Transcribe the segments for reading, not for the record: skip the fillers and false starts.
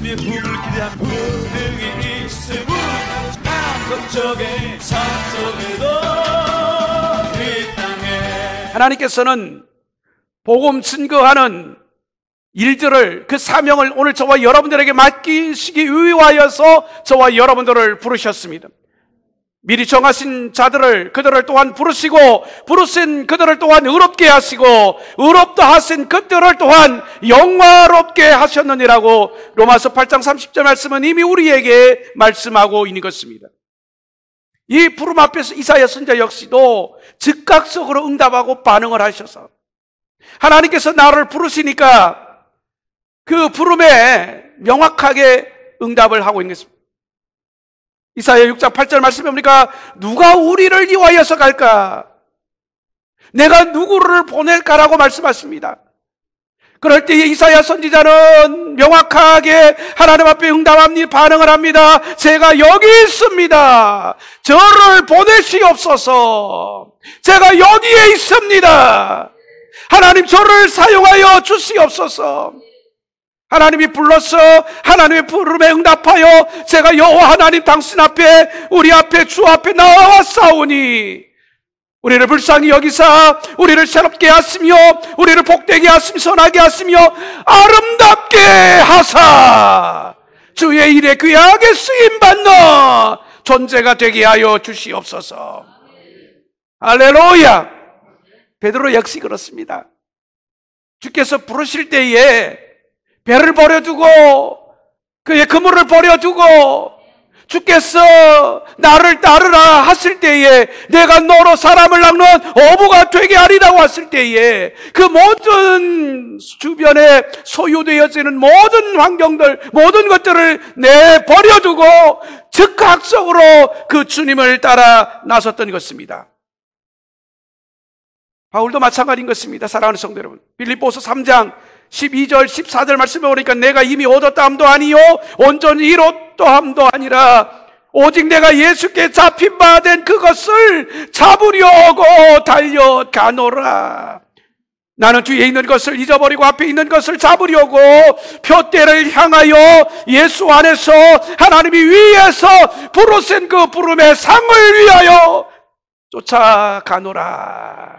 주의 품을 기대한 분명히 있음은 남동쪽에 서쪽에도 이 땅에 하나님께서는 복음 증거하는 일들을, 그 사명을 오늘 저와 여러분들에게 맡기시기 위하여서 저와 여러분들을 부르셨습니다. 미리 정하신 자들을, 그들을 또한 부르시고, 부르신 그들을 또한 의롭게 하시고, 의롭다 하신 그들을 또한 영화롭게 하셨느니라고 로마서 8장 30절 말씀은 이미 우리에게 말씀하고 있는 것입니다. 이 부름 앞에서 이사야 선지자 역시도 즉각적으로 응답하고 반응을 하셔서 하나님께서 나를 부르시니까 그 부름에 명확하게 응답을 하고 있는 것입니다. 이사야 6장 8절 말씀해 보니까 누가 우리를 위하여서 갈까? 내가 누구를 보낼까라고 말씀하십니다. 그럴 때 이사야 선지자는 명확하게 하나님 앞에 응답합니다. 반응을 합니다. 제가 여기 있습니다. 저를 보내시옵소서. 제가 여기에 있습니다. 하나님 저를 사용하여 주시옵소서. 하나님이 불러서 하나님의 부름에 응답하여 제가 여호와 하나님 당신 앞에, 우리 앞에, 주 앞에 나와싸우니 우리를 불쌍히 여기사 우리를 새롭게 하시며 우리를 복되게 하시며 선하게 하시며 아름답게 하사 주의 일에 귀하게 쓰임받는 존재가 되게 하여 주시옵소서. 할렐루야. 베드로 역시 그렇습니다. 주께서 부르실 때에 배를 버려두고 그의 그물을 버려두고 주께서 나를 따르라 하실 때에 내가 너로 사람을 낚는 어부가 되게 하리라고 하실 때에 그 모든 주변에 소유되어지는 모든 환경들, 모든 것들을 내버려두고 즉각적으로 그 주님을 따라 나섰던 것입니다. 바울도 마찬가지인 것입니다. 사랑하는 성도 여러분, 빌립보서 3장 12절 14절 말씀해 보니까 내가 이미 얻었다 함도 아니요 온전히 이뤘다 함도 아니라 오직 내가 예수께 잡힌 바 된 그것을 잡으려고 달려가노라. 나는 뒤에 있는 것을 잊어버리고 앞에 있는 것을 잡으려고 표대를 향하여 예수 안에서 하나님이 위에서 부르신 그 부름의 상을 위하여 쫓아가노라.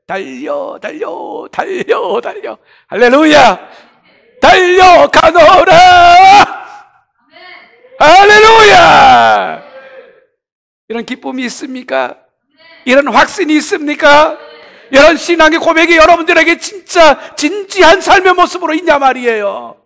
달려 달려 달려 달려, 할렐루야. 달려가노라. 할렐루야. 이런 기쁨이 있습니까? 이런 확신이 있습니까? 이런 신앙의 고백이 여러분들에게 진짜 진지한 삶의 모습으로 있냐 말이에요.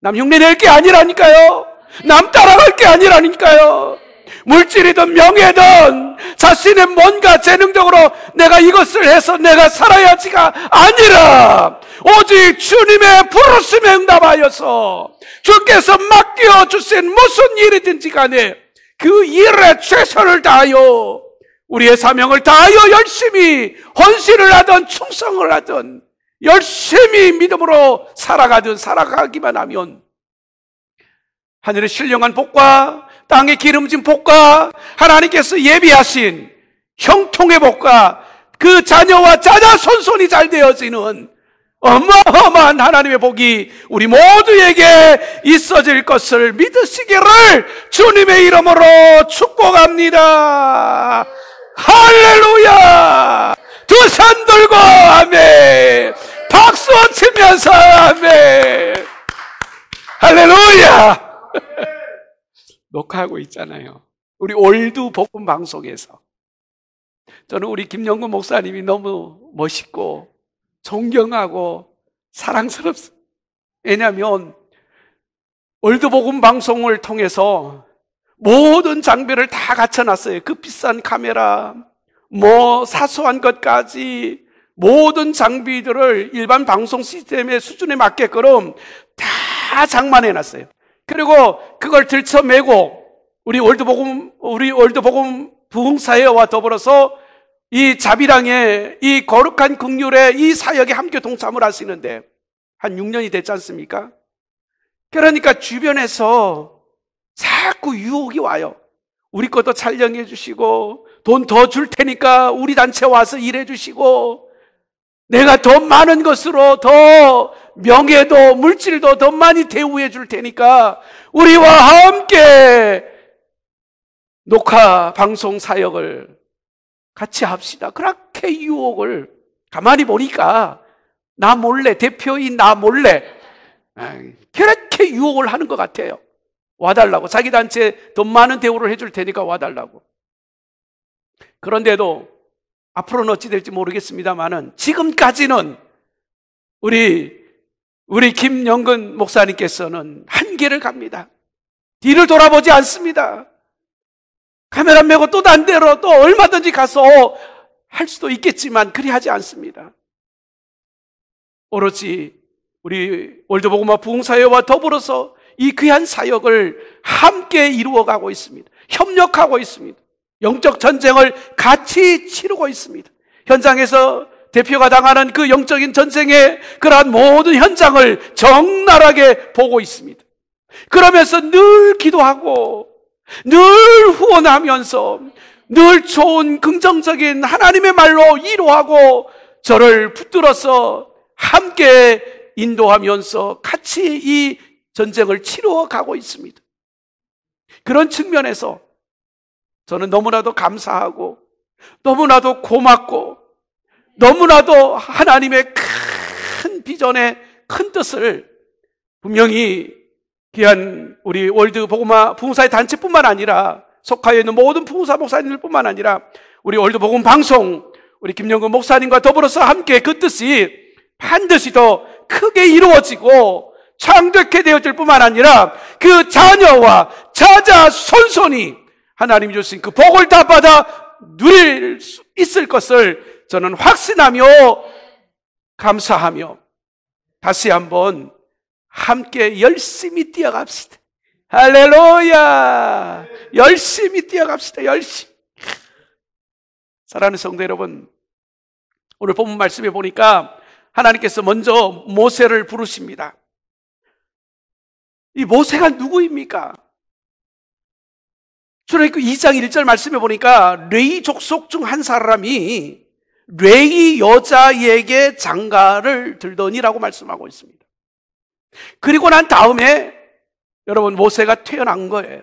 남 흉내 낼 게 아니라니까요. 남 따라갈 게 아니라니까요. 물질이든 명예든 자신의 뭔가 재능적으로 내가 이것을 해서 내가 살아야지가 아니라 오직 주님의 부르심에 응답하여서 주께서 맡겨주신 무슨 일이든지 간에 그 일에 최선을 다하여 우리의 사명을 다하여 열심히 헌신을 하든 충성을 하든 열심히 믿음으로 살아가기만 하면 하늘의 신령한 복과 땅의 기름진 복과 하나님께서 예비하신 형통의 복과 그 자녀와 자녀손손이 잘 되어지는 어마어마한 하나님의 복이 우리 모두에게 있어질 것을 믿으시기를 주님의 이름으로 축복합니다. 할렐루야. 두 손 들고 아멘. 박수 치면서 아멘. 할렐루야. 녹화하고 있잖아요. 우리 올드 복음 방송에서 저는 우리 김영근 목사님이 너무 멋있고 존경하고 사랑스럽습니다. 왜냐하면 올드 복음 방송을 통해서 모든 장비를 다 갖춰놨어요. 그 비싼 카메라, 사소한 것까지 모든 장비들을 일반 방송 시스템의 수준에 맞게끔 다 장만해놨어요. 그리고 그걸 들쳐매고 우리 올드복음 부흥사회와 더불어서 이 자비랑의 이 거룩한 긍휼의 이 사역에 함께 동참을 하시는데 한 6년이 됐지 않습니까? 그러니까 주변에서 자꾸 유혹이 와요. 우리 것도 촬영해 주시고 돈 더 줄 테니까 우리 단체 와서 일해 주시고 내가 더 많은 것으로 더 명예도 물질도 더 많이 대우해 줄 테니까 우리와 함께 녹화 방송 사역을 같이 합시다. 그렇게 유혹을 가만히 보니까 나 몰래, 대표인 나 몰래 그렇게 유혹을 하는 것 같아요. 와달라고. 자기 단체 더 많은 대우를 해줄 테니까 와달라고. 그런데도 앞으로는 어찌 될지 모르겠습니다만은 지금까지는 우리 김영근 목사님께서는 한계를 갑니다. 뒤를 돌아보지 않습니다. 카메라 메고 또 딴 데로 또 얼마든지 가서 할 수도 있겠지만 그리 하지 않습니다. 오로지 우리 월드복음화 부흥사회와 더불어서 이 귀한 사역을 함께 이루어가고 있습니다. 협력하고 있습니다. 영적 전쟁을 같이 치르고 있습니다. 현장에서 대표가 당하는 그 영적인 전쟁의 그러한 모든 현장을 적나라하게 보고 있습니다. 그러면서 늘 기도하고 늘 후원하면서 늘 좋은 긍정적인 하나님의 말로 위로하고 저를 붙들어서 함께 인도하면서 같이 이 전쟁을 치러가고 있습니다. 그런 측면에서 저는 너무나도 감사하고 너무나도 고맙고 너무나도 하나님의 큰 비전의 큰 뜻을 분명히 귀한 우리 월드 복음화 부흥사의 단체뿐만 아니라 속하여 있는 모든 부흥사 목사님들뿐만 아니라 우리 월드 복음 방송 우리 김영근 목사님과 더불어서 함께 그 뜻이 반드시 더 크게 이루어지고 창대케 되어질 뿐만 아니라 그 자녀와 자자손손이 하나님이 주신 그 복을 다 받아 누릴 수 있을 것을 저는 확신하며 감사하며 다시 한번 함께 열심히 뛰어갑시다. 할렐루야! 열심히 뛰어갑시다. 열심히. 사랑하는 성도 여러분, 오늘 본문 말씀에 보니까 하나님께서 먼저 모세를 부르십니다. 이 모세가 누구입니까? 출애굽기 2장 1절 말씀에 보니까 레위 족속 중 한 사람이 레위 여자에게 장가를 들더니라고 말씀하고 있습니다. 그리고 난 다음에 여러분 모세가 태어난 거예요.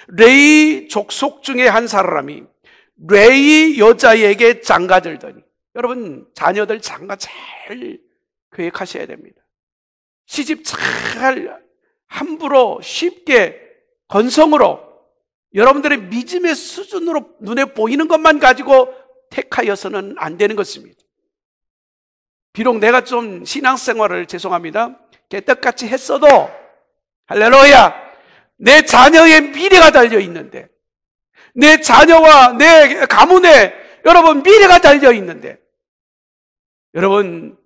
레위 족속 중에 한 사람이 레위 여자에게 장가 들더니 여러분 자녀들 장가 잘 계획하셔야 됩니다. 시집 잘 함부로 쉽게 건성으로 여러분들의 믿음의 수준으로 눈에 보이는 것만 가지고 택하여서는 안 되는 것입니다. 비록 내가 좀 신앙생활을 죄송합니다 개떡같이 했어도 할렐루야 내 자녀의 미래가 달려있는데 내 자녀와 내 가문에 여러분 미래가 달려있는데 여러분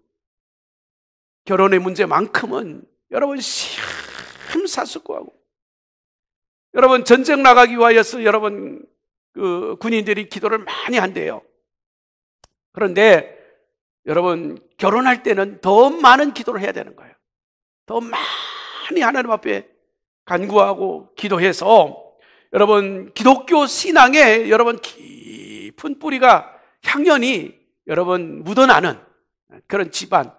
결혼의 문제만큼은 여러분 심사숙고하고 여러분 전쟁 나가기 위하여서 여러분 그 군인들이 기도를 많이 한대요. 그런데 여러분 결혼할 때는 더 많은 기도를 해야 되는 거예요. 더 많이 하나님 앞에 간구하고 기도해서 여러분 기독교 신앙에 여러분 깊은 뿌리가 향연이 여러분 묻어나는 그런 집안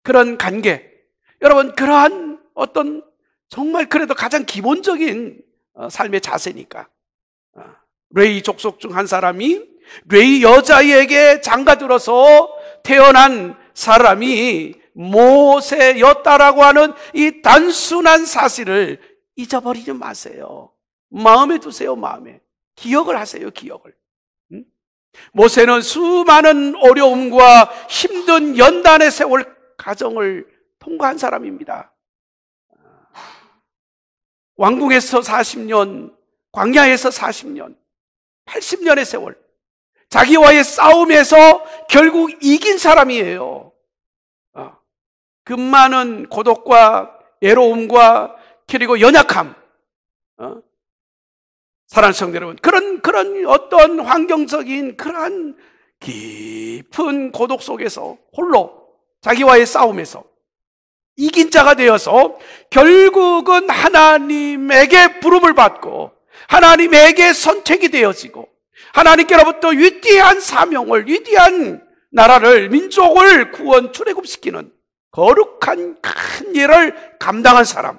그런 관계 여러분 그러한 어떤 정말 그래도 가장 기본적인 삶의 자세니까 레위 족속 중 한 사람이 레위 여자에게 장가들어서 태어난 사람이 모세였다라고 하는 이 단순한 사실을 잊어버리지 마세요. 마음에 두세요. 마음에 기억을 하세요. 기억을. 모세는 수많은 어려움과 힘든 연단의 세월 가정을 통과한 사람입니다. 왕궁에서 40년, 광야에서 40년, 80년의 세월 자기와의 싸움에서 결국 이긴 사람이에요. 그 많은 고독과 외로움과 그리고 연약함 사랑하는 성도 여러분 그런 어떤 환경적인 그러한 깊은 고독 속에서 홀로 자기와의 싸움에서 이긴 자가 되어서 결국은 하나님에게 부름을 받고 하나님에게 선택이 되어지고 하나님께로부터 위대한 사명을 위대한 나라를 민족을 구원 출애굽시키는 거룩한 큰 일을 감당한 사람.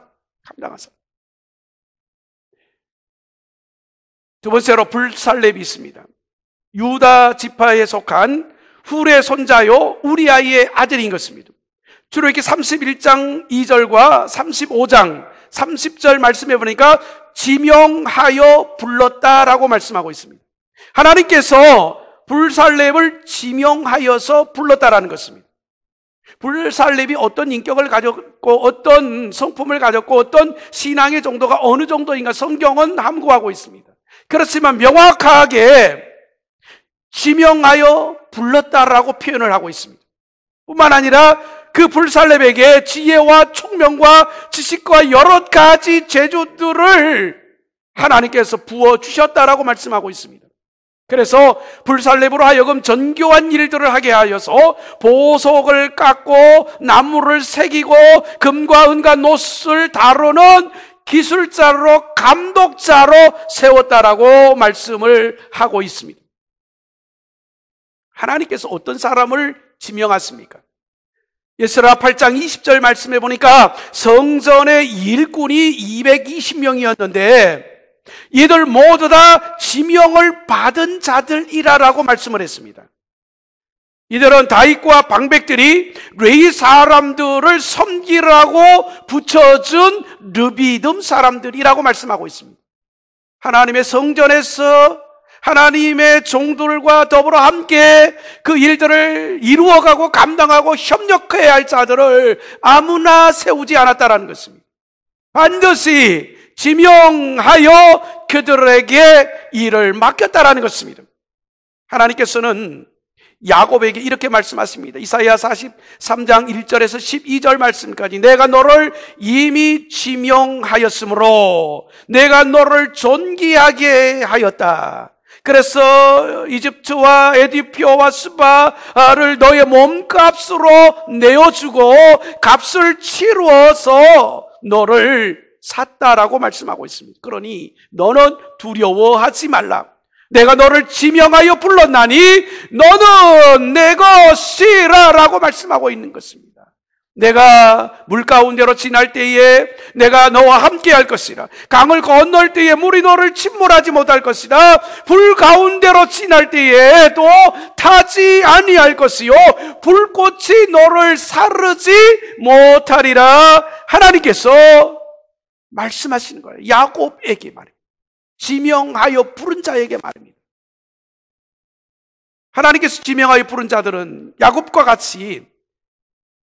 두 번째로 불살렙이 있습니다. 유다 지파에 속한 훌의 손자요 우리아이의 아들인 것입니다. 출애굽기 31장 2절과 35장 30절 말씀해 보니까 지명하여 불렀다라고 말씀하고 있습니다. 하나님께서 불살렙을 지명하여서 불렀다라는 것입니다. 불살렙이 어떤 인격을 가졌고 어떤 성품을 가졌고 어떤 신앙의 정도가 어느 정도인가 성경은 함구하고 있습니다. 그렇지만 명확하게 지명하여 불렀다라고 표현을 하고 있습니다. 뿐만 아니라 그 불살렙에게 지혜와 총명과 지식과 여러 가지 재주들을 하나님께서 부어주셨다라고 말씀하고 있습니다. 그래서 불살렙으로 하여금 정교한 일들을 하게 하여서 보석을 깎고 나무를 새기고 금과 은과 놋을 다루는 기술자로 감독자로 세웠다라고 말씀을 하고 있습니다. 하나님께서 어떤 사람을 지명하십니까? 에스라 8장 20절 말씀해 보니까 성전의 일꾼이 220명이었는데 이들 모두 다 지명을 받은 자들이라고 말씀을 했습니다. 이들은 다윗과 방백들이 레위 사람들을 섬기라고 붙여준 르비딤 사람들이라고 말씀하고 있습니다. 하나님의 성전에서 하나님의 종들과 더불어 함께 그 일들을 이루어가고 감당하고 협력해야 할 자들을 아무나 세우지 않았다는 것입니다. 반드시 지명하여 그들에게 일을 맡겼다라는 것입니다. 하나님께서는 야곱에게 이렇게 말씀하십니다. 이사야 43장 1절에서 12절 말씀까지 내가 너를 이미 지명하였으므로 내가 너를 존귀하게 하였다. 그래서 이집트와 에디오피아와 스바를 너의 몸값으로 내어주고 값을 치루어서 너를 샀다라고 말씀하고 있습니다. 그러니 너는 두려워하지 말라. 내가 너를 지명하여 불렀나니 너는 내 것이라 라고 말씀하고 있는 것입니다. 내가 물 가운데로 지날 때에 내가 너와 함께 할 것이라. 강을 건널 때에 물이 너를 침몰하지 못할 것이라. 불 가운데로 지날 때에 또 타지 아니할 것이요 불꽃이 너를 사르지 못하리라. 하나님께서 말씀하시는 거예요. 야곱에게 말입니다. 지명하여 부른 자에게 말입니다. 하나님께서 지명하여 부른 자들은 야곱과 같이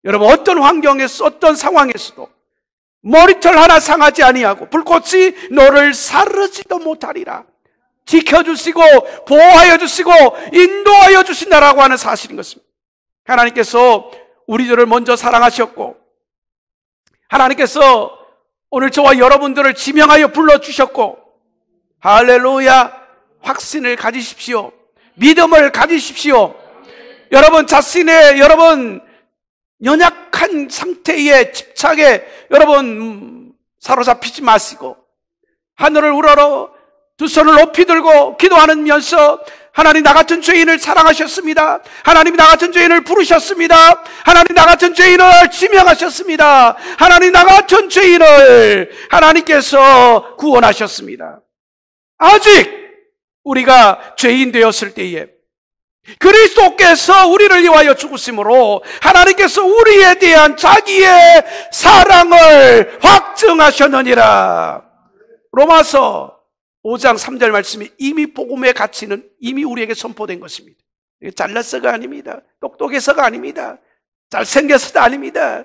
여러분 어떤 환경에서 어떤 상황에서도 머리털 하나 상하지 아니하고 불꽃이 너를 사르지도 못하리라. 지켜주시고 보호하여 주시고 인도하여 주신다라고 하는 사실인 것입니다. 하나님께서 우리들을 먼저 사랑하셨고 하나님께서 오늘 저와 여러분들을 지명하여 불러주셨고 할렐루야. 확신을 가지십시오. 믿음을 가지십시오. 여러분 자신의 여러분 연약한 상태에 집착에 여러분 사로잡히지 마시고 하늘을 우러러 두 손을 높이 들고 기도하면서 하나님 나 같은 죄인을 사랑하셨습니다. 하나님 나 같은 죄인을 부르셨습니다. 하나님 나 같은 죄인을 지명하셨습니다. 하나님 나 같은 죄인을 하나님께서 구원하셨습니다. 아직 우리가 죄인 되었을 때에 그리스도께서 우리를 위하여 죽으심으로 하나님께서 우리에 대한 자기의 사랑을 확증하셨느니라. 로마서 5장 3절 말씀이 이미 복음의 가치는 이미 우리에게 선포된 것입니다. 잘났어가 아닙니다. 똑똑해서가 아닙니다. 잘생겨서도 아닙니다.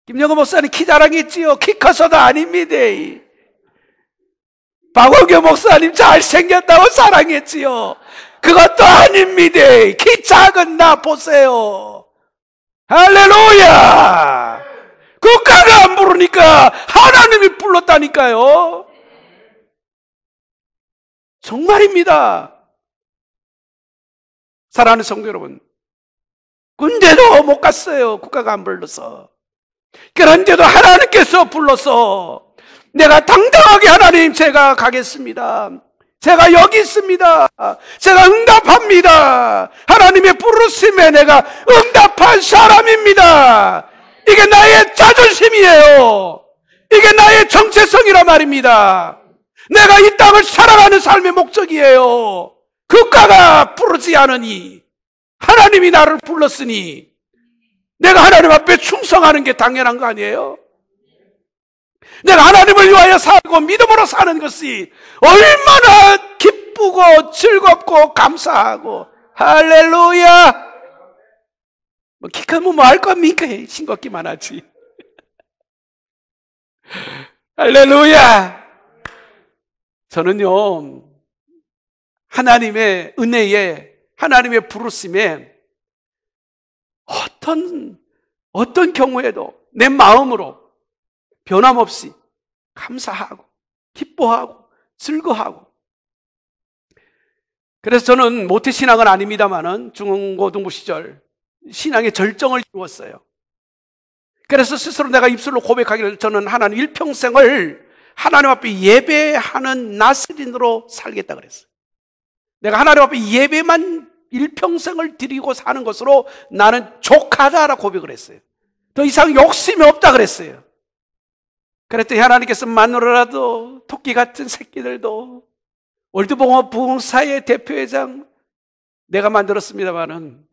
김영호 목사님 키 자랑했지요. 키 커서도 아닙니다. 박원교 목사님 잘생겼다고 사랑했지요. 그것도 아닙니다. 키 작은 나 보세요. 할렐루야. 국가가 안 부르니까 하나님이 불렀다니까요. 정말입니다. 사랑하는 성도 여러분, 군대도 못 갔어요. 국가가 안 불러서. 그런데도 하나님께서 불러서 내가 당당하게 하나님 제가 가겠습니다. 제가 여기 있습니다. 제가 응답합니다. 하나님의 부르심에 내가 응답한 사람입니다. 이게 나의 자존심이에요. 이게 나의 정체성이란 말입니다. 내가 이 땅을 살아가는 삶의 목적이에요. 국가가 부르지 않으니 하나님이 나를 불렀으니 내가 하나님 앞에 충성하는 게 당연한 거 아니에요? 내가 하나님을 위하여 살고 믿음으로 사는 것이 얼마나 기쁘고 즐겁고 감사하고 할렐루야. 뭐 기카면 뭐 할 겁니까? 싱겁기만 하지. 할렐루야. 저는요, 하나님의 은혜에, 하나님의 부르심에 어떤 경우에도 내 마음으로 변함없이 감사하고 기뻐하고 즐거워하고. 그래서 저는 모태신앙은 아닙니다만은 중고등부 시절 신앙의 절정을 이루었어요. 그래서 스스로 내가 입술로 고백하기를 저는 하나님 일평생을 하나님 앞에 예배하는 나스린으로 살겠다 그랬어요. 내가 하나님 앞에 예배만 일평생을 드리고 사는 것으로 나는 족하다라고 고백을 했어요. 더 이상 욕심이 없다 그랬어요. 그랬더니 하나님께서 마누라라도 토끼 같은 새끼들도 월드봉업 부흥사의 대표회장 내가 만들었습니다마는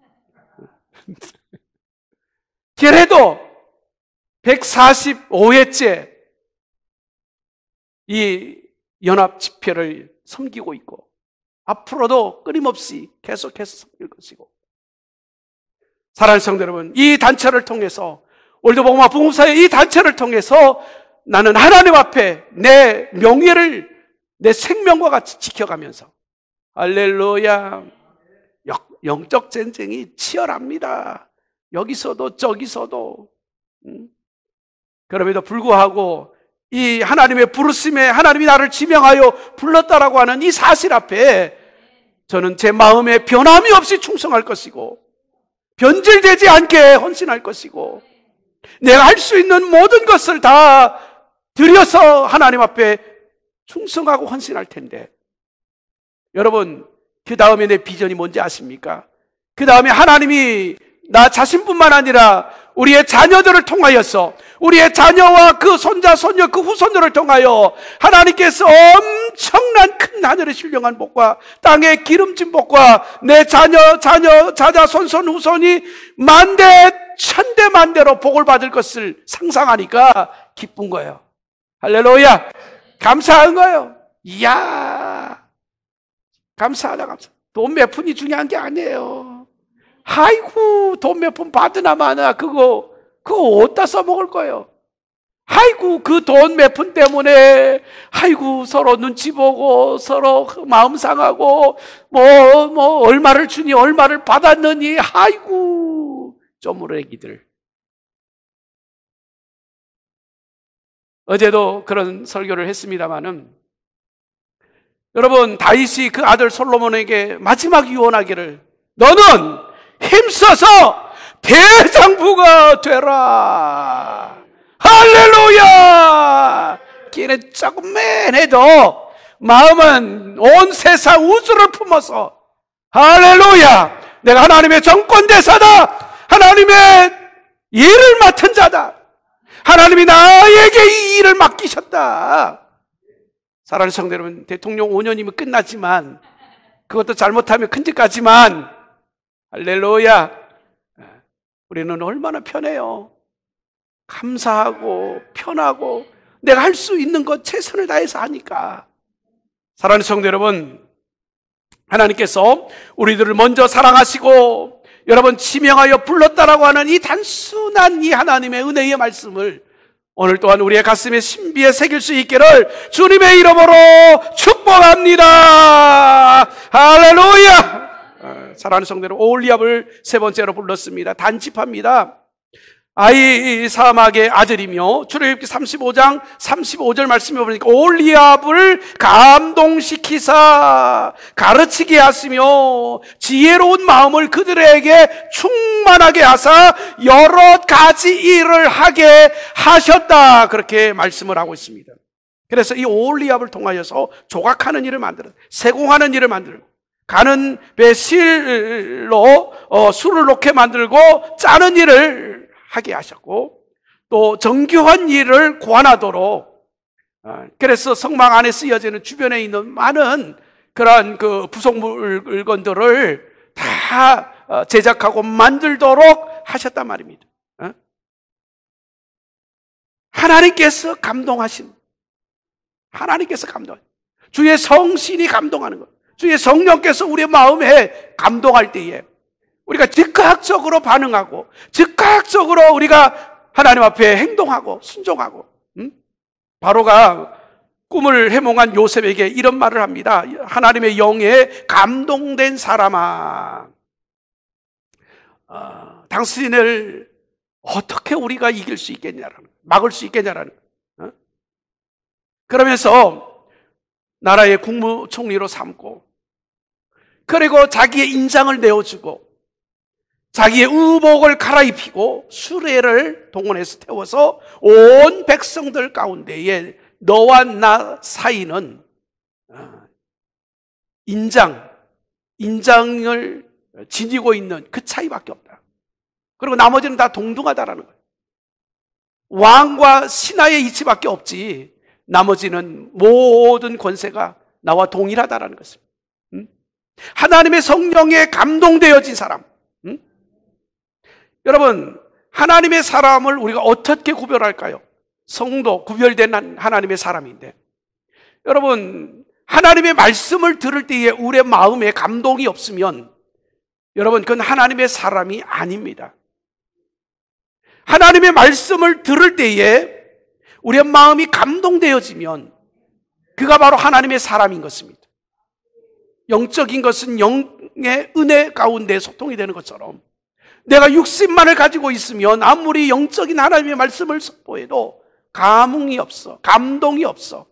그래도 145회째 이 연합 집회를 섬기고 있고 앞으로도 끊임없이 계속해서 섬길 것이고, 사랑하는 성도 여러분, 이 단체를 통해서 월드복음화 부흥사의 이 단체를 통해서 나는 하나님 앞에 내 명예를 내 생명과 같이 지켜가면서 할렐루야, 영적 전쟁이 치열합니다. 여기서도 저기서도. 그럼에도 불구하고 이 하나님의 부르심에 하나님이 나를 지명하여 불렀다라고 하는 이 사실 앞에 저는 제 마음에 변함이 없이 충성할 것이고 변질되지 않게 헌신할 것이고 내가 할 수 있는 모든 것을 다 들여서 하나님 앞에 충성하고 헌신할 텐데, 여러분 그 다음에 내 비전이 뭔지 아십니까? 그 다음에 하나님이 나 자신뿐만 아니라 우리의 자녀들을 통하여서 우리의 자녀와 그 손자, 손녀, 그 후손들을 통하여 하나님께서 엄청난 큰 하늘의 신령한 복과 땅의 기름진 복과 내 자자, 손손, 후손이 만대, 천대, 만대로 복을 받을 것을 상상하니까 기쁜 거예요. 할렐루야! 감사한 거예요. 이야! 감사하다, 감사. 돈 몇 푼이 중요한 게 아니에요. 아이고, 돈 몇 푼 받으나 마나 그거 어디다 써먹을 거예요. 아이고, 그 돈 몇 푼 때문에 아이고 서로 눈치 보고 서로 마음 상하고 뭐 얼마를 주니 얼마를 받았느니 아이고 쪼무레기들. 어제도 그런 설교를 했습니다마는 여러분, 다윗이 그 아들 솔로몬에게 마지막 유언하기를 너는 힘써서 대장부가 되라. 할렐루야! 길은 조금만 해도 마음은 온 세상 우주를 품어서 할렐루야! 내가 하나님의 정권대사다. 하나님의 일을 맡은 자다. 하나님이 나에게 이 일을 맡기셨다. 사랑하는 성도 여러분, 대통령 5년이면 끝났지만 그것도 잘못하면 큰 짓 같지만 할렐루야, 우리는 얼마나 편해요. 감사하고 편하고 내가 할 수 있는 것 최선을 다해서 하니까. 사랑하는 성도 여러분, 하나님께서 우리들을 먼저 사랑하시고 여러분 지명하여 불렀다라고 하는 이 단순한 이 하나님의 은혜의 말씀을 오늘 또한 우리의 가슴에 신비에 새길 수 있기를 주님의 이름으로 축복합니다. 할렐루야. 사랑하는 성도 여러분, 오홀리압을 세 번째로 불렀습니다. 단집합니다. 아이 사막의 아들이며 출애굽기 35장 35절 말씀해 보니까 오홀리압을 감동시키사 가르치게 하시며 지혜로운 마음을 그들에게 충만하게 하사 여러 가지 일을 하게 하셨다, 그렇게 말씀을 하고 있습니다. 그래서 이 오홀리압을 통하여서 조각하는 일을 만들어 세공하는 일을 만들고 가는 배 실로 술을 놓게 만들고 짜는 일을 하게 하셨고 또 정교한 일을 고안하도록, 그래서 성막 안에 쓰여지는 주변에 있는 많은 그러한 그 부속 물건들을 다 제작하고 만들도록 하셨단 말입니다. 하나님께서 감동하신, 주의 성신이 감동하는 것, 주의 성령께서 우리의 마음에 감동할 때에 우리가 즉각적으로 반응하고 즉각적으로 우리가 하나님 앞에 행동하고 순종하고, 바로가 꿈을 해몽한 요셉에게 이런 말을 합니다. 하나님의 영에 감동된 사람아, 당신을 어떻게 우리가 이길 수 있겠냐라는, 막을 수 있겠냐라는. 그러면서 나라의 국무총리로 삼고, 그리고 자기의 인장을 내어주고 자기의 의복을 갈아입히고 수레를 동원해서 태워서 온 백성들 가운데에 너와 나 사이는 인장을 지니고 있는 그 차이밖에 없다. 그리고 나머지는 다 동등하다라는 거예요. 왕과 신하의 이치밖에 없지 나머지는 모든 권세가 나와 동일하다라는 것입니다. 하나님의 성령에 감동되어진 사람. 여러분, 하나님의 사람을 우리가 어떻게 구별할까요? 성도, 구별된 하나님의 사람인데, 여러분, 하나님의 말씀을 들을 때에 우리의 마음에 감동이 없으면 여러분, 그건 하나님의 사람이 아닙니다. 하나님의 말씀을 들을 때에 우리의 마음이 감동되어지면 그가 바로 하나님의 사람인 것입니다. 영적인 것은 영의 은혜 가운데 소통이 되는 것처럼 내가 육신만을 가지고 있으면 아무리 영적인 하나님의 말씀을 선포해도 감흥이 없어, 감동이 없어,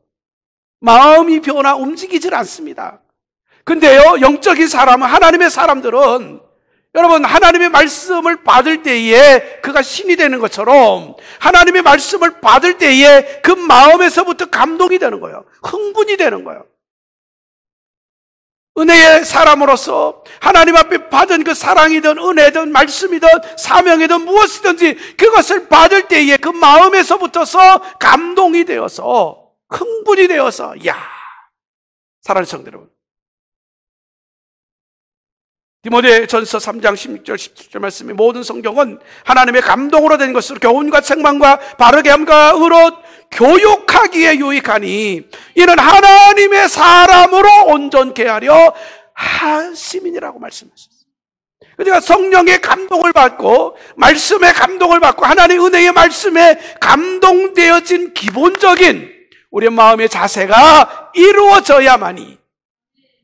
마음이 변화 움직이질 않습니다. 근데요, 영적인 사람은, 하나님의 사람들은 여러분, 하나님의 말씀을 받을 때에 그가 신이 되는 것처럼 하나님의 말씀을 받을 때에 그 마음에서부터 감동이 되는 거예요. 흥분이 되는 거예요. 은혜의 사람으로서 하나님 앞에 받은 그 사랑이든 은혜든 말씀이든 사명이든 무엇이든지 그것을 받을 때에 그 마음에서부터서 감동이 되어서 흥분이 되어서, 사랑하는 성도 여러분, 디모데전서 3장 16절 17절 말씀에 모든 성경은 하나님의 감동으로 된 것으로 교훈과 책망과 바르게 함과 의로 교육하기에 유익하니 이는 하나님의 사람으로 온전케 하려 하심이니라고 말씀하셨어요. 그러니까 성령의 감동을 받고 말씀의 감동을 받고 하나님의 은혜의 말씀에 감동되어진 기본적인 우리의 마음의 자세가 이루어져야만이,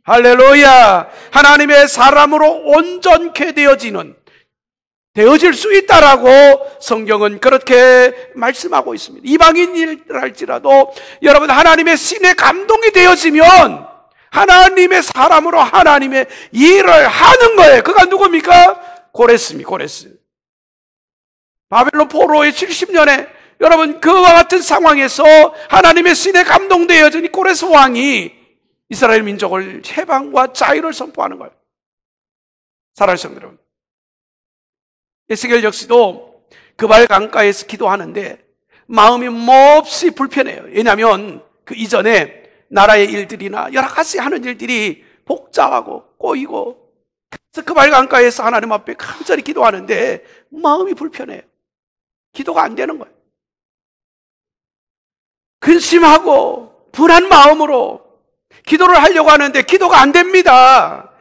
할렐루야, 하나님의 사람으로 온전케 되어질 수 있다라고 성경은 그렇게 말씀하고 있습니다. 이방인일할지라도 여러분, 하나님의 신의 감동이 되어지면 하나님의 사람으로 하나님의 일을 하는 거예요. 그가 누굽니까? 고레스입니다. 고레스. 바벨론 포로의 70년에 여러분, 그와 같은 상황에서 하나님의 신의 감동되어진 고레스 왕이 이스라엘 민족을 해방과 자유를 선포하는 거예요. 사랑하는 성도 여러분, 에스겔 역시도 그발 강가에서 기도하는데 마음이 몹시 불편해요. 왜냐하면 그 이전에 나라의 일들이나 여러 가지 하는 일들이 복잡하고 꼬이고, 그래서 그발 강가에서 하나님 앞에 간절히 기도하는데 마음이 불편해요. 기도가 안 되는 거예요. 근심하고 불안 마음으로 기도를 하려고 하는데 기도가 안 됩니다.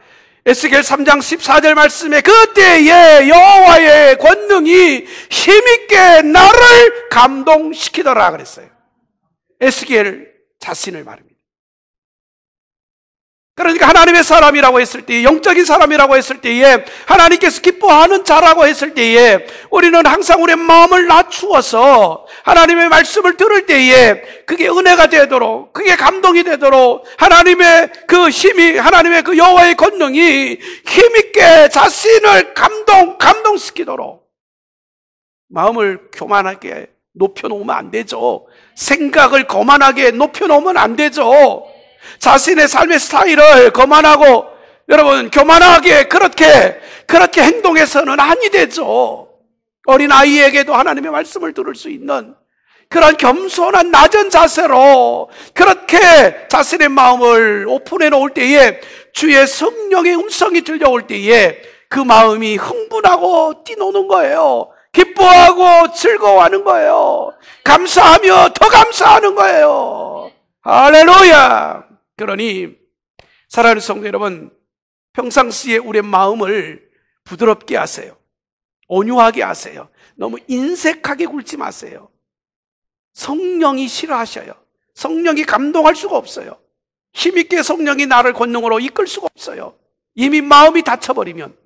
에스겔 3장 14절 말씀에 그때에 여호와의 권능이 힘있게 나를 감동시키더라 그랬어요. 에스겔 자신을 말합니다. 그러니까 하나님의 사람이라고 했을 때, 영적인 사람이라고 했을 때에, 하나님께서 기뻐하는 자라고 했을 때에 우리는 항상 우리의 마음을 낮추어서 하나님의 말씀을 들을 때에 그게 은혜가 되도록, 그게 감동이 되도록 하나님의 그 힘이, 하나님의 그 여호와의 권능이 힘있게 자신을 감동시키도록 마음을 교만하게 높여놓으면 안 되죠. 생각을 거만하게 높여놓으면 안 되죠. 자신의 삶의 스타일을 거만하고 여러분 교만하게 그렇게 행동해서는 아니 되죠. 어린아이에게도 하나님의 말씀을 들을 수 있는 그런 겸손한 낮은 자세로 그렇게 자신의 마음을 오픈해 놓을 때에 주의 성령의 음성이 들려올 때에 그 마음이 흥분하고 뛰노는 거예요. 기뻐하고 즐거워하는 거예요. 감사하며 더 감사하는 거예요. 할렐루야. 그러니 사랑하는 성도 여러분, 평상시에 우리의 마음을 부드럽게 하세요. 온유하게 하세요. 너무 인색하게 굴지 마세요. 성령이 싫어하셔요. 성령이 감동할 수가 없어요. 힘있게 성령이 나를 권능으로 이끌 수가 없어요. 이미 마음이 다쳐버리면.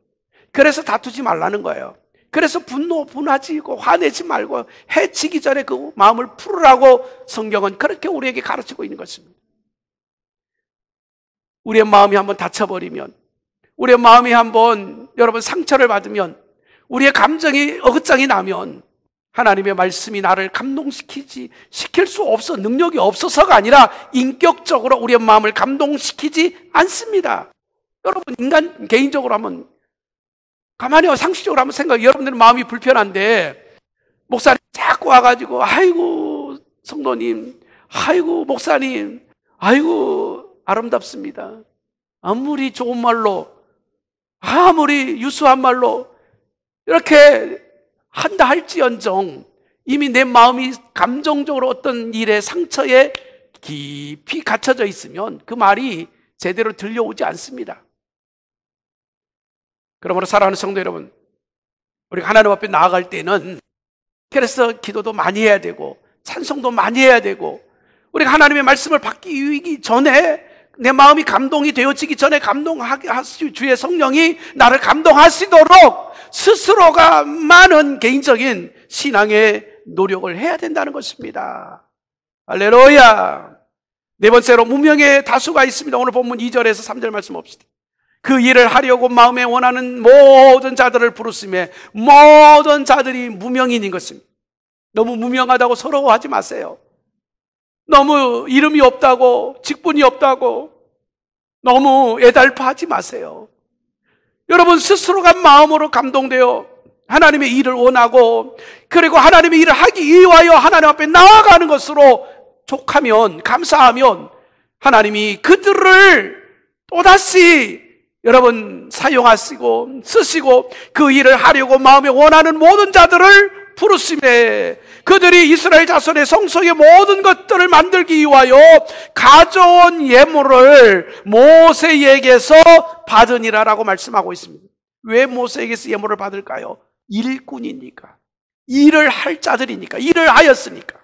그래서 다투지 말라는 거예요. 그래서 분하지고 화내지 말고 해치기 전에 그 마음을 풀으라고 성경은 그렇게 우리에게 가르치고 있는 것입니다. 우리의 마음이 한번 다쳐버리면, 우리의 마음이 한번 여러분 상처를 받으면, 우리의 감정이 어긋장이 나면 하나님의 말씀이 나를 시킬 수 없어, 능력이 없어서가 아니라 인격적으로 우리의 마음을 감동시키지 않습니다. 여러분, 인간 개인적으로 한번 가만히 상식적으로 한번 생각해. 여러분들은 마음이 불편한데 목사님 자꾸 와가지고 아이고 성도님, 아이고 목사님, 아이고 아름답습니다. 아무리 좋은 말로, 아무리 유수한 말로 이렇게 한다 할지언정 이미 내 마음이 감정적으로 어떤 일에 상처에 깊이 갇혀져 있으면 그 말이 제대로 들려오지 않습니다. 그러므로 사랑하는 성도 여러분, 우리가 하나님 앞에 나아갈 때는 그래서 기도도 많이 해야 되고 찬송도 많이 해야 되고, 우리가 하나님의 말씀을 받기 전에 내 마음이 감동이 되어지기 전에 주의 성령이 나를 감동하시도록 스스로가 많은 개인적인 신앙의 노력을 해야 된다는 것입니다. 할렐루야. 네 번째로 무명의 다수가 있습니다. 오늘 본문 2절에서 3절 말씀 봅시다. 그 일을 하려고 마음에 원하는 모든 자들을 부르심에 모든 자들이 무명인인 것입니다. 너무 무명하다고 서러워하지 마세요. 너무 이름이 없다고, 직분이 없다고 너무 애달파하지 마세요. 여러분 스스로가 마음으로 감동되어 하나님의 일을 원하고, 그리고 하나님의 일을 하기 위하여 하나님 앞에 나아가는 것으로 족하면, 감사하면 하나님이 그들을 또다시 여러분 사용하시고 쓰시고 그 일을 하려고 마음에 원하는 모든 자들을 부르심에, 그들이 이스라엘 자손의 성소의 모든 것들을 만들기 위하여 가져온 예물을 모세에게서 받으니라라고 말씀하고 있습니다. 왜 모세에게서 예물을 받을까요? 일꾼이니까, 일을 할 자들이니까, 일을 하였으니까,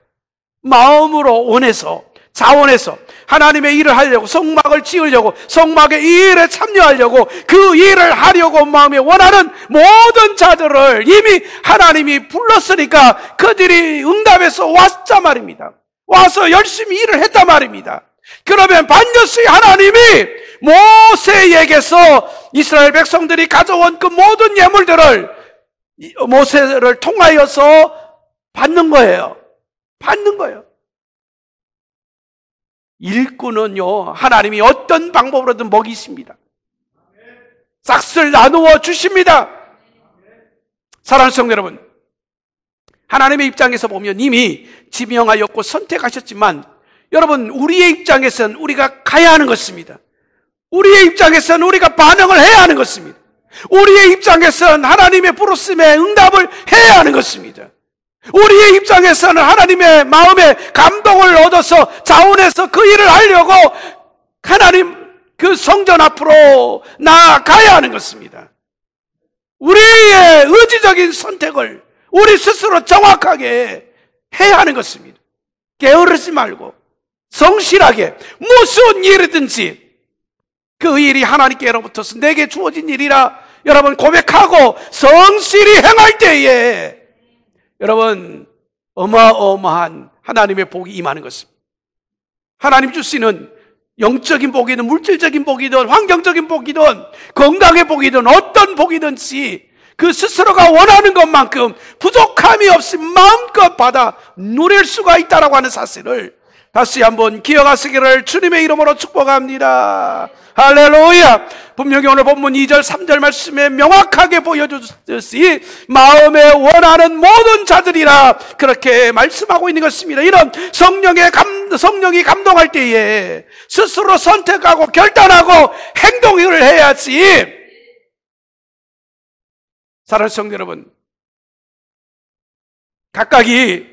마음으로 원해서 자원해서 하나님의 일을 하려고, 성막을 지으려고, 성막의 이 일에 참여하려고, 그 일을 하려고 마음에 원하는 모든 자들을 이미 하나님이 불렀으니까 그들이 응답해서 왔단 말입니다. 와서 열심히 일을 했단 말입니다. 그러면 반드시 하나님이 모세에게서 이스라엘 백성들이 가져온 그 모든 예물들을 모세를 통하여서 받는 거예요. 받는 거예요. 일꾼은요, 하나님이 어떤 방법으로든 먹이십니다. 싹을 나누어 주십니다. 사랑하는 성도 여러분, 하나님의 입장에서 보면 이미 지명하였고 선택하셨지만, 여러분 우리의 입장에서는 우리가 가야 하는 것입니다. 우리의 입장에서는 우리가 반응을 해야 하는 것입니다. 우리의 입장에서는 하나님의 부르심에 응답을 해야 하는 것입니다. 우리의 입장에서는 하나님의 마음에 감동을 얻어서 자원해서 그 일을 하려고 하나님 그 성전 앞으로 나아가야 하는 것입니다. 우리의 의지적인 선택을 우리 스스로 정확하게 해야 하는 것입니다. 게으르지 말고 성실하게 무슨 일이든지 그 일이 하나님께로부터서 내게 주어진 일이라 여러분 고백하고 성실히 행할 때에 여러분 어마어마한 하나님의 복이 임하는 것입니다. 하나님 주시는 영적인 복이든 물질적인 복이든 환경적인 복이든 건강의 복이든 어떤 복이든지 그 스스로가 원하는 것만큼 부족함이 없이 마음껏 받아 누릴 수가 있다라고 하는 사실을 다시 한번 기억하시기를 주님의 이름으로 축복합니다. 할렐루야. 분명히 오늘 본문 2절 3절 말씀에 명확하게 보여주듯이 마음에 원하는 모든 자들이라 그렇게 말씀하고 있는 것입니다. 이런 성령이 감동할 때에 스스로 선택하고 결단하고 행동을 해야지. 사랑하는 성도 여러분, 각각이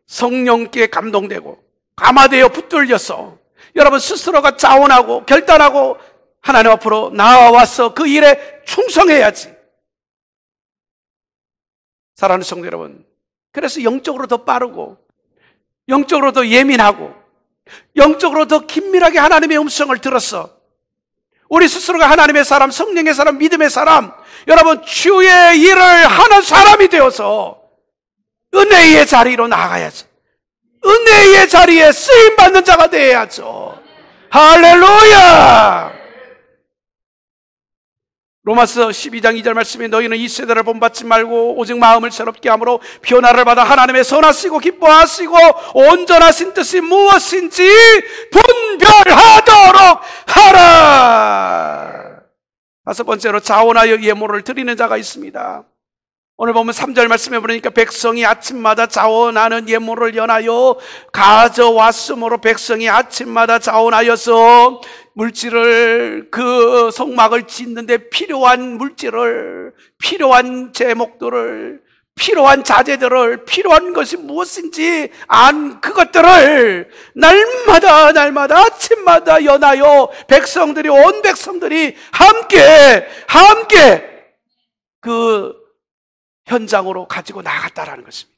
성령께 감동되고 감화되어 붙들려서 여러분 스스로가 자원하고 결단하고 하나님 앞으로 나와서 그 일에 충성해야지. 사랑하는 성도 여러분, 그래서 영적으로 더 빠르고 영적으로 더 예민하고 영적으로 더 긴밀하게 하나님의 음성을 들었어. 우리 스스로가 하나님의 사람, 성령의 사람, 믿음의 사람, 여러분 주의 일을 하는 사람이 되어서 은혜의 자리로 나아가야죠. 은혜의 자리에 쓰임받는 자가 되어야죠. 할렐루야. 로마서 12장 2절 말씀에 너희는 이 세대를 본받지 말고 오직 마음을 새롭게 함으로 변화를 받아 하나님의 선하시고 기뻐하시고 온전하신 뜻이 무엇인지 분별하도록 하라. 다섯 번째로 자원하여 예물을 드리는 자가 있습니다. 오늘 보면 3절 말씀에 보니까 백성이 아침마다 자원하는 예물을 연하여 가져왔으므로 백성이 아침마다 자원하여서 물질을 그 성막을 짓는데 필요한 물질을, 필요한 제목들을, 필요한 자재들을, 필요한 것이 무엇인지 그것들을 날마다 아침마다 연하여 백성들이, 온 백성들이 함께 그 현장으로 가지고 나갔다라는 것입니다.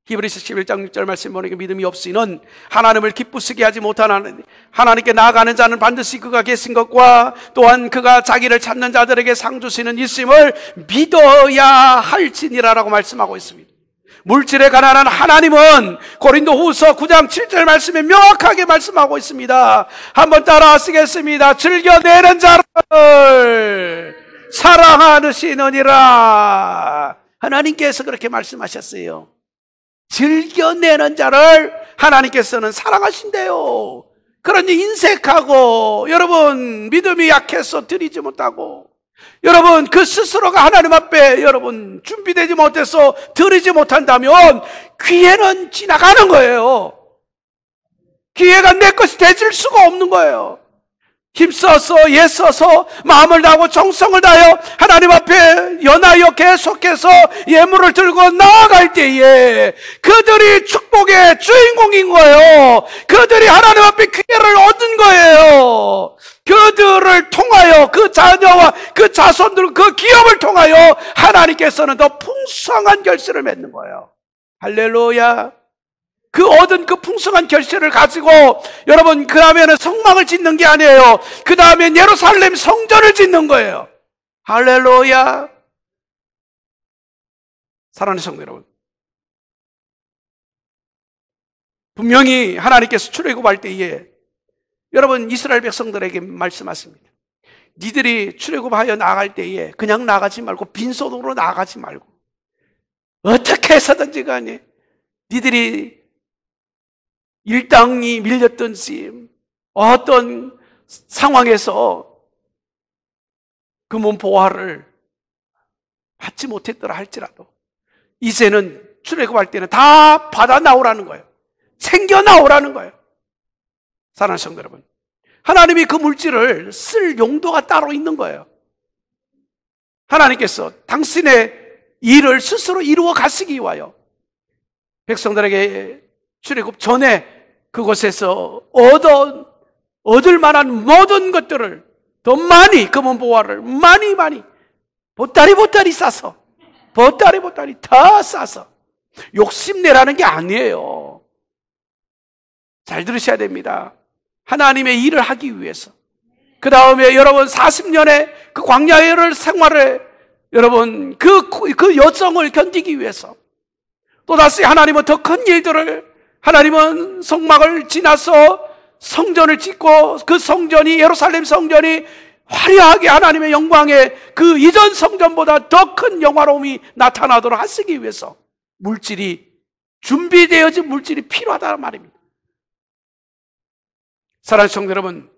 히브리서 11장 6절 말씀 보니까 믿음이 없이는 하나님을 기쁘시게 하지 못하는, 하나님께 나아가는 자는 반드시 그가 계신 것과 또한 그가 자기를 찾는 자들에게 상 주시는 있음을 믿어야 할지니라라고 말씀하고 있습니다. 물질에 관한 하나님은 고린도후서 9장 7절 말씀에 명확하게 말씀하고 있습니다. 한번 따라 하시겠습니다. 즐겨내는 자를 사랑하시느니라. 하나님께서 그렇게 말씀하셨어요. 즐겨내는 자를 하나님께서는 사랑하신대요. 그러니 인색하고 여러분 믿음이 약해서 드리지 못하고 여러분 그 스스로가 하나님 앞에 여러분 준비되지 못해서 드리지 못한다면 기회는 지나가는 거예요. 기회가 내 것이 되질 수가 없는 거예요. 힘써서 애써서 마음을 다하고 정성을 다하여 하나님 앞에 연하여 계속해서 예물을 들고 나아갈 때에 그들이 축복의 주인공인 거예요. 그들이 하나님 앞에 기회를 얻은 거예요. 그들을 통하여 그 자녀와 그 자손들 그 기업을 통하여 하나님께서는 더 풍성한 결실을 맺는 거예요. 할렐루야. 그 얻은 그 풍성한 결실을 가지고 여러분 그 다음에는 성막을 짓는 게 아니에요. 그 다음엔 예루살렘 성전을 짓는 거예요. 할렐루야. 사랑하는 성도 여러분, 분명히 하나님께서 출애굽할 때에 여러분 이스라엘 백성들에게 말씀하십니다. 니들이 출애굽하여 나갈 때에 그냥 나가지 말고 빈손으로 나가지 말고 어떻게 해서든지 간에 니들이 일당이 밀렸든지 어떤 상황에서 금은 보화를 받지 못했더라 할지라도 이제는 출애굽할 때는 다 받아 나오라는 거예요. 챙겨 나오라는 거예요. 사랑하는 성도 여러분, 하나님이 그 물질을 쓸 용도가 따로 있는 거예요. 하나님께서 당신의 일을 스스로 이루어 가시기 위하여 백성들에게 출애굽 전에 그곳에서 얻을 만한 모든 것들을 더 많이 금은 보화를 많이 보따리 싸서 보따리 다 싸서 욕심내라는 게 아니에요. 잘 들으셔야 됩니다. 하나님의 일을 하기 위해서 그 다음에 여러분 40년의 그 광야의 생활을 여러분 그 여정을 견디기 위해서 또다시 하나님은 더 큰 일들을 하나님은 성막을 지나서 성전을 짓고 그 성전이 예루살렘 성전이 화려하게 하나님의 영광의 그 이전 성전보다 더 큰 영화로움이 나타나도록 하시기 위해서 물질이 준비되어진 물질이 필요하다는 말입니다. 사랑하는 성도 여러분,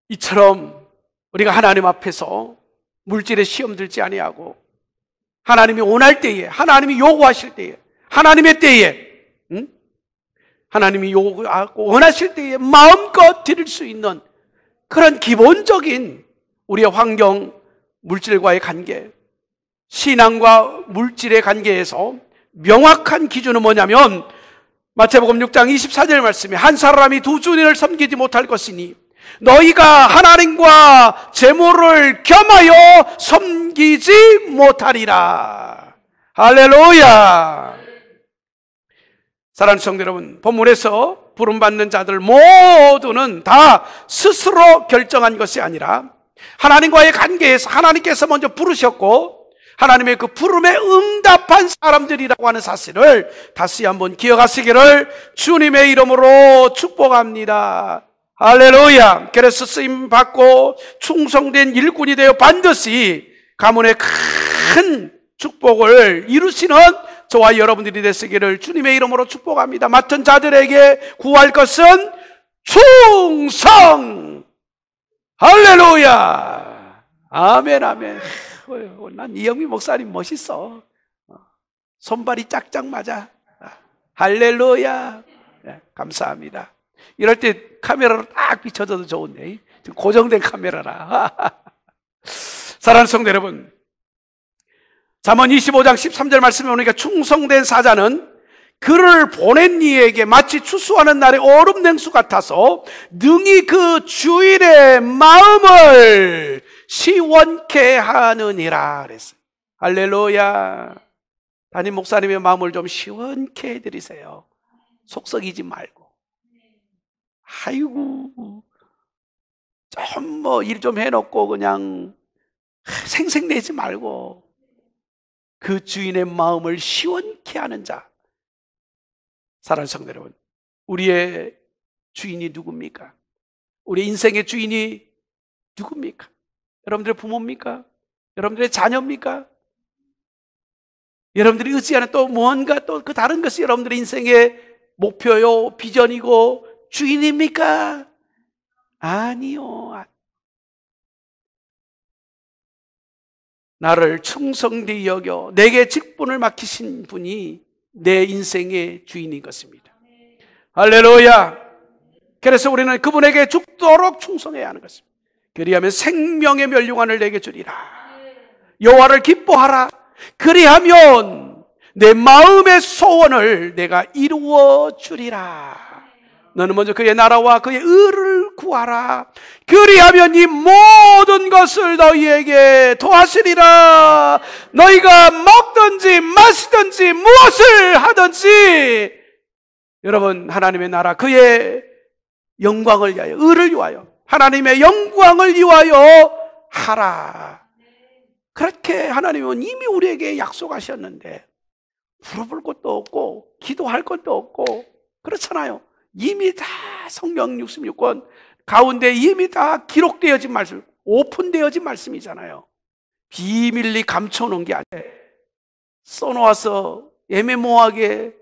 이처럼 우리가 하나님 앞에서 물질에 시험 들지 아니하고 하나님이 원할 때에, 하나님이 요구하실 때에, 하나님의 때에, 하나님이 요구하고 원하실 때에 마음껏 드릴 수 있는 그런 기본적인 우리의 환경, 물질과의 관계, 신앙과 물질의 관계에서 명확한 기준은 뭐냐면 마태복음 6장 24절 말씀에 한 사람이 두 주인을 섬기지 못할 것이니 너희가 하나님과 재물을 겸하여 섬기지 못하리라. 할렐루야. 사랑하는 성도 여러분, 본문에서 부름받는 자들 모두는 다 스스로 결정한 것이 아니라 하나님과의 관계에서 하나님께서 먼저 부르셨고 하나님의 그 부름에 응답한 사람들이라고 하는 사실을 다시 한번 기억하시기를 주님의 이름으로 축복합니다. 할렐루야. 그래서 쓰임 받고 충성된 일꾼이 되어 반드시 가문의 큰 축복을 이루시는 저와 여러분들이 되시기를 주님의 이름으로 축복합니다. 맡은 자들에게 구할 것은 충성. 할렐루야. 아멘, 아멘. 난 이영미 목사님 멋있어. 손발이 짝짝 맞아. 할렐루야. 네, 감사합니다. 이럴 때 카메라로 딱 비춰줘도 좋은데 고정된 카메라라. 사랑하는 성도 여러분, 잠언 25장 13절 말씀에 보니까 충성된 사자는 그를 보낸 이에게 마치 추수하는 날의 얼음 냉수 같아서 능히 그 주인의 마음을 시원케 하느니라 그랬어요. 할렐루야. 담임 목사님의 마음을 좀 시원케 해드리세요. 속썩이지 말고. 아이고, 좀 일 좀 해놓고 그냥 생색내지 말고 그 주인의 마음을 시원케 하는 자. 사랑하는 성도 여러분, 우리의 주인이 누굽니까? 우리 인생의 주인이 누굽니까? 여러분들의 부모입니까? 여러분들의 자녀입니까? 여러분들이 의지하는 또 무언가 또 그 다른 것이 여러분들의 인생의 목표요, 비전이고 주인입니까? 아니요. 나를 충성되이 여겨 내게 직분을 맡기신 분이 내 인생의 주인인 것입니다. 할렐루야. 그래서 우리는 그분에게 죽도록 충성해야 하는 것입니다. 그리하면 생명의 멸류관을 내게 주리라. 여호와를 기뻐하라. 그리하면 내 마음의 소원을 내가 이루어 주리라. 너는 먼저 그의 나라와 그의 의를 구하라. 그리하면 이 모든 것을 너희에게 더하시리라. 너희가 먹든지 마시든지 무엇을 하든지 여러분, 하나님의 나라 그의 영광을 위하여, 의를 위하여, 하나님의 영광을 위하여 하라. 그렇게 하나님은 이미 우리에게 약속하셨는데 물어볼 것도 없고 기도할 것도 없고 그렇잖아요. 이미 다 성경 66권 가운데 이미 다 기록되어진 말씀, 오픈되어진 말씀이잖아요. 비밀리 감춰놓은 게 아니에요. 써놓아서 애매모호하게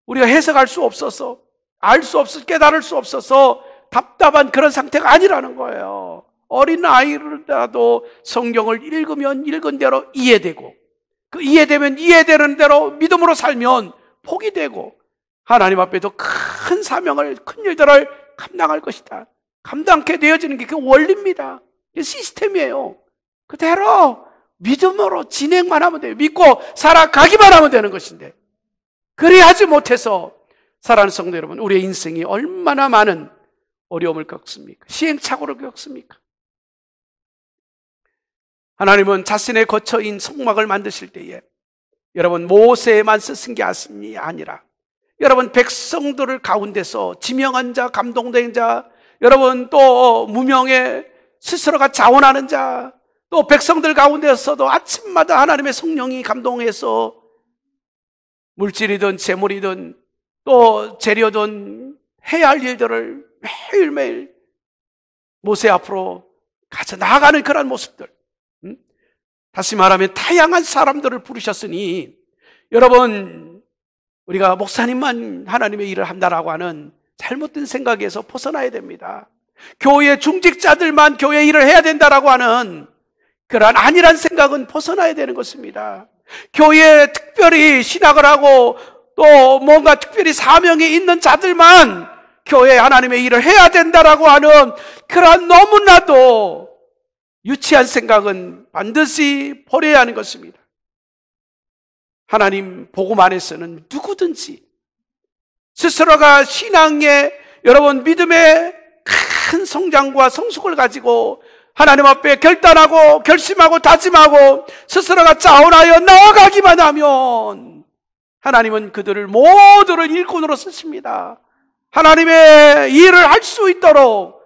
우리가 해석할 수 없어서, 알 수 없어서, 깨달을 수 없어서 답답한 그런 상태가 아니라는 거예요. 어린 아이라도 성경을 읽으면 읽은 대로 이해되고, 그 이해되면 이해되는 대로 믿음으로 살면 복이 되고, 하나님 앞에도 큰 사명을, 큰 일들을 감당할 것이다. 감당케 되어지는 게 그 원리입니다. 시스템이에요. 그대로 믿음으로 진행만 하면 돼요. 믿고 살아가기만 하면 되는 것인데, 그리하지 못해서 사랑하는 성도 여러분, 우리의 인생이 얼마나 많은 어려움을 겪습니까? 시행착오를 겪습니까? 하나님은 자신의 거처인 성막을 만드실 때에 여러분 모세만 쓰신 게 아니라 여러분 백성들을 가운데서 지명한 자, 감동된 자, 여러분 또 무명의 스스로가 자원하는 자, 또 백성들 가운데서도 아침마다 하나님의 성령이 감동해서 물질이든 재물이든 또 재료든 해야 할 일들을 매일매일 모세 앞으로 가져 나가는 그런 모습들, 다시 말하면 다양한 사람들을 부르셨으니 여러분, 우리가 목사님만 하나님의 일을 한다라고 하는 잘못된 생각에서 벗어나야 됩니다. 교회 중직자들만 교회 일을 해야 된다라고 하는 그러한 아니란 생각은 벗어나야 되는 것입니다. 교회에 특별히 신학을 하고 또 뭔가 특별히 사명이 있는 자들만 교회 하나님의 일을 해야 된다라고 하는 그러한 너무나도 유치한 생각은 반드시 버려야 하는 것입니다. 하나님 복음 안에서는 누구든지 스스로가 신앙의 여러분 믿음의 큰 성장과 성숙을 가지고 하나님 앞에 결단하고 결심하고 다짐하고 스스로가 자원하여 나아가기만 하면 하나님은 그들을 모두를 일꾼으로 쓰십니다. 하나님의 일을 할 수 있도록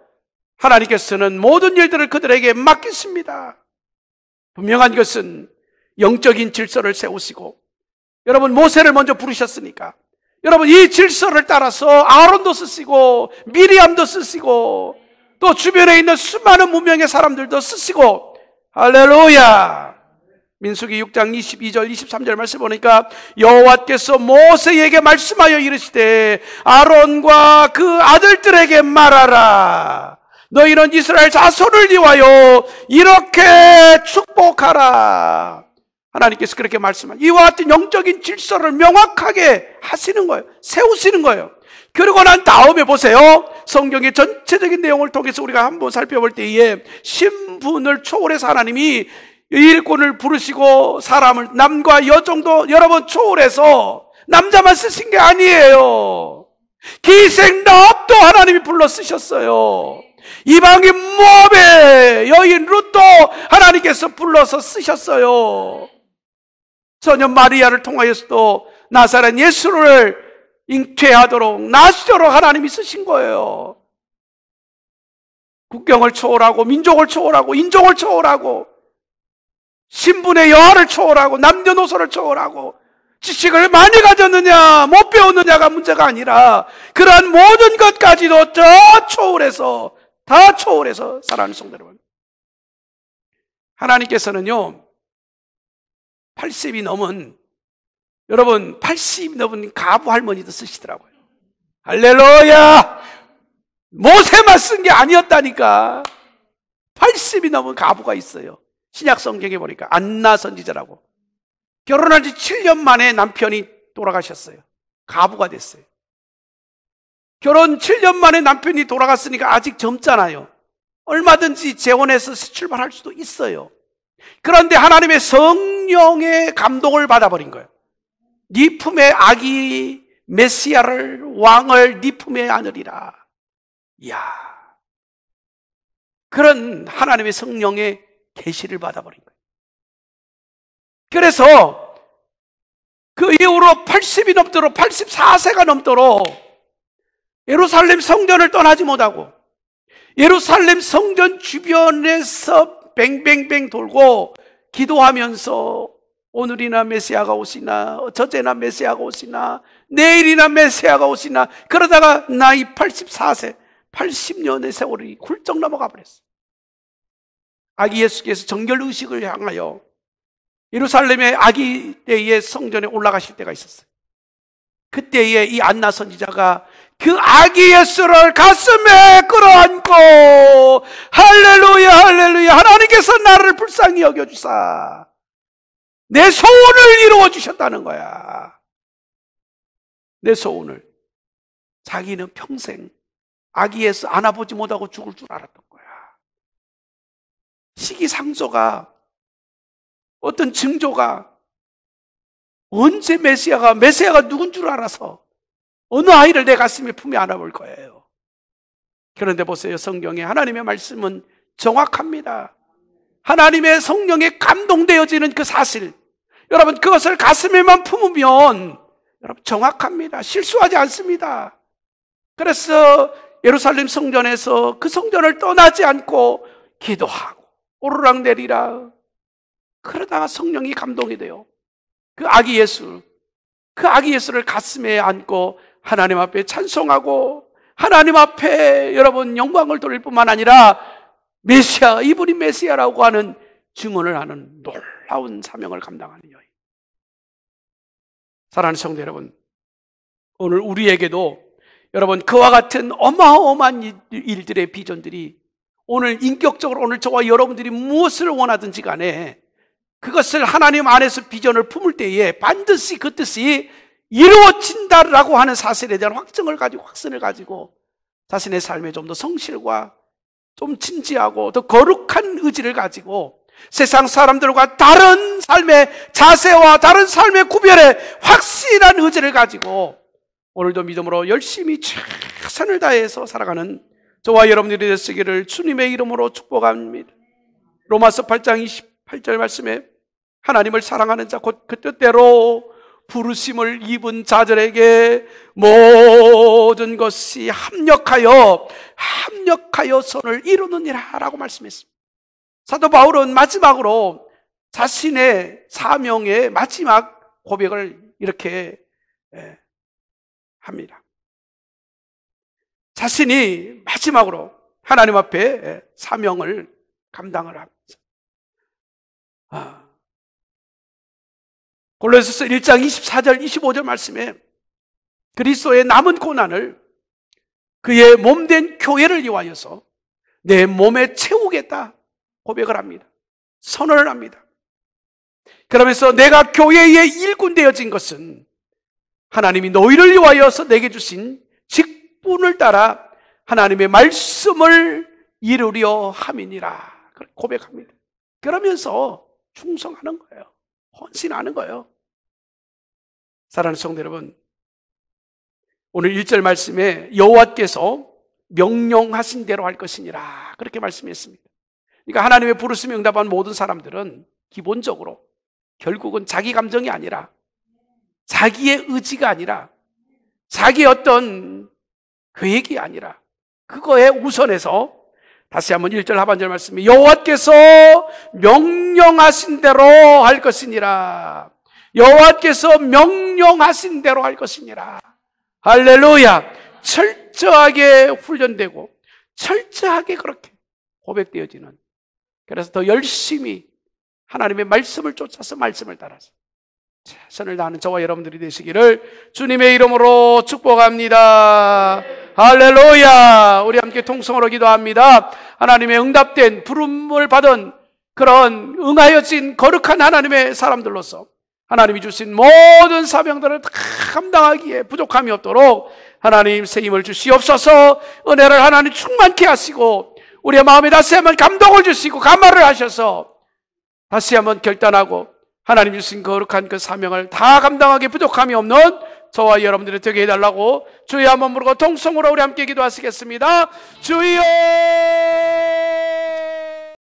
하나님께서는 모든 일들을 그들에게 맡기십니다. 분명한 것은 영적인 질서를 세우시고 여러분 모세를 먼저 부르셨으니까 여러분 이 질서를 따라서 아론도 쓰시고 미리암도 쓰시고 또 주변에 있는 수많은 무명의 사람들도 쓰시고 할렐루야. 민수기 6장 22절 23절 말씀 보니까 여호와께서 모세에게 말씀하여 이르시되 아론과 그 아들들에게 말하라. 너희는 이스라엘 자손을 위하여 이렇게 축복하라. 하나님께서 그렇게 말씀하시고 이와 같은 영적인 질서를 명확하게 하시는 거예요. 세우시는 거예요. 그러고 난 다음에 보세요. 성경의 전체적인 내용을 통해서 우리가 한번 살펴볼 때에 신분을 초월해서 하나님이 일꾼을 부르시고 사람을 남과 여정도 여러분 초월해서 남자만 쓰신 게 아니에요. 기생납도 하나님이 불러 쓰셨어요. 이방인 모압의 여인 룻도 하나님께서 불러서 쓰셨어요. 소년 마리아를 통하여서도 나사렛 예수를 잉태하도록 나시도록 하나님이 쓰신 거예요. 국경을 초월하고 민족을 초월하고 인종을 초월하고 신분의 여하를 초월하고 남녀노소를 초월하고 지식을 많이 가졌느냐 못 배웠느냐가 문제가 아니라 그러한 모든 것까지도 다 초월해서 사랑하는 성도 여러분, 하나님께서는요 80이 넘은 여러분 80이 넘은 가부 할머니도 쓰시더라고요. 할렐루야. 모세만 쓴 게 아니었다니까. 80이 넘은 가부가 있어요. 신약 성경에 보니까 안나 선지자라고 결혼한 지 7년 만에 남편이 돌아가셨어요. 가부가 됐어요. 결혼 7년 만에 남편이 돌아갔으니까 아직 젊잖아요. 얼마든지 재혼해서 출발할 수도 있어요. 그런데 하나님의 성령의 감동을 받아버린 거예요. 네 품에 아기 메시아를 왕을 네 품에 안으리라. 이야, 그런 하나님의 성령의 계시를 받아버린 거예요. 그래서 그 이후로 80이 넘도록 84세가 넘도록 예루살렘 성전을 떠나지 못하고 예루살렘 성전 주변에서 뱅뱅뱅 돌고 기도하면서 오늘이나 메시아가 오시나 어쩌제나 메시아가 오시나 내일이나 메시아가 오시나 그러다가 나이 84세 80년의 세월이 훌쩍 넘어가 버렸어요. 아기 예수께서 정결의식을 향하여 예루살렘의 아기 때의 성전에 올라가실 때가 있었어요. 그때에 이 안나 선지자가 그 아기 예수를 가슴에 끌어안고 할렐루야 할렐루야 하나님께서 나를 불쌍히 여겨주사 내 소원을 이루어 주셨다는 거야. 내 소원을. 자기는 평생 아기 예수 안아보지 못하고 죽을 줄 알았던 거야. 시기상조가 어떤 징조가 언제 메시아가 누군 줄 알아서 어느 아이를 내 가슴에 품에 안아볼 거예요. 그런데 보세요. 성경에 하나님의 말씀은 정확합니다. 하나님의 성령에 감동되어지는 그 사실, 여러분 그것을 가슴에만 품으면 여러분 정확합니다. 실수하지 않습니다. 그래서 예루살렘 성전에서 그 성전을 떠나지 않고 기도하고 오르락 내리락 그러다가 성령이 감동이 돼요. 그 아기 예수를 가슴에 안고 하나님 앞에 찬송하고 하나님 앞에 여러분 영광을 돌릴 뿐만 아니라 메시아, 이분이 메시아라고 하는 증언을 하는 놀라운 사명을 감당하는 여인. 사랑하는 성도 여러분, 오늘 우리에게도 여러분 그와 같은 어마어마한 일들의 비전들이 오늘 인격적으로 오늘 저와 여러분들이 무엇을 원하든지 간에 그것을 하나님 안에서 비전을 품을 때에 반드시 그 뜻이 이루어진다라고 하는 사실에 대한 확증을 가지고 확신을 가지고 자신의 삶에 좀 더 성실과 좀 진지하고 더 거룩한 의지를 가지고 세상 사람들과 다른 삶의 자세와 다른 삶의 구별에 확실한 의지를 가지고 오늘도 믿음으로 열심히 최선을 다해서 살아가는 저와 여러분들이 되시기를 주님의 이름으로 축복합니다. 로마서 8장 28절 말씀에 하나님을 사랑하는 자 곧 그 뜻대로 부르심을 입은 자들에게 모든 것이 합력하여 선을 이루느니라 라고 말씀했습니다. 사도 바울은 마지막으로 자신의 사명의 마지막 고백을 이렇게 합니다. 자신이 마지막으로 하나님 앞에 사명을 감당을 합니다. 골로새서 1장 24절 25절 말씀에 그리스도의 남은 고난을 그의 몸된 교회를 위하여서 내 몸에 채우겠다 고백을 합니다. 선언을 합니다. 그러면서 내가 교회의 일꾼 되어진 것은 하나님이 너희를 위하여서 내게 주신 직분을 따라 하나님의 말씀을 이루려 함이니라 고백합니다. 그러면서 충성하는 거예요. 헌신하는 거예요. 사랑하는 성도 여러분, 오늘 1절 말씀에 여호와께서 명령하신 대로 할 것이니라 그렇게 말씀했습니다. 그러니까 하나님의 부르심에 응답한 모든 사람들은 기본적으로 결국은 자기 감정이 아니라 자기의 의지가 아니라 자기의 어떤 계획이 아니라 그거에 우선해서 다시 한번 1절 하반절 말씀에 여호와께서 명령하신 대로 할 것이니라. 여호와께서 명령하신 대로 할 것이니라. 할렐루야. 철저하게 훈련되고 철저하게 그렇게 고백되어지는, 그래서 더 열심히 하나님의 말씀을 쫓아서 말씀을 따라서 최선을 다하는 저와 여러분들이 되시기를 주님의 이름으로 축복합니다. 할렐루야. 우리 함께 통성으로 기도합니다. 하나님의 응답된 부름을 받은 그런 응하여진 거룩한 하나님의 사람들로서 하나님이 주신 모든 사명들을 다 감당하기에 부족함이 없도록 하나님 새 힘을 주시옵소서. 은혜를 하나님 충만케 하시고 우리의 마음에 다시 한번 감동을 주시고 감화를 하셔서 다시 한번 결단하고 하나님 주신 거룩한 그 사명을 다 감당하기 부족함이 없는 저와 여러분들이 되게 해달라고 주여 한번 부르고 통성으로 우리 함께 기도하시겠습니다. 주여.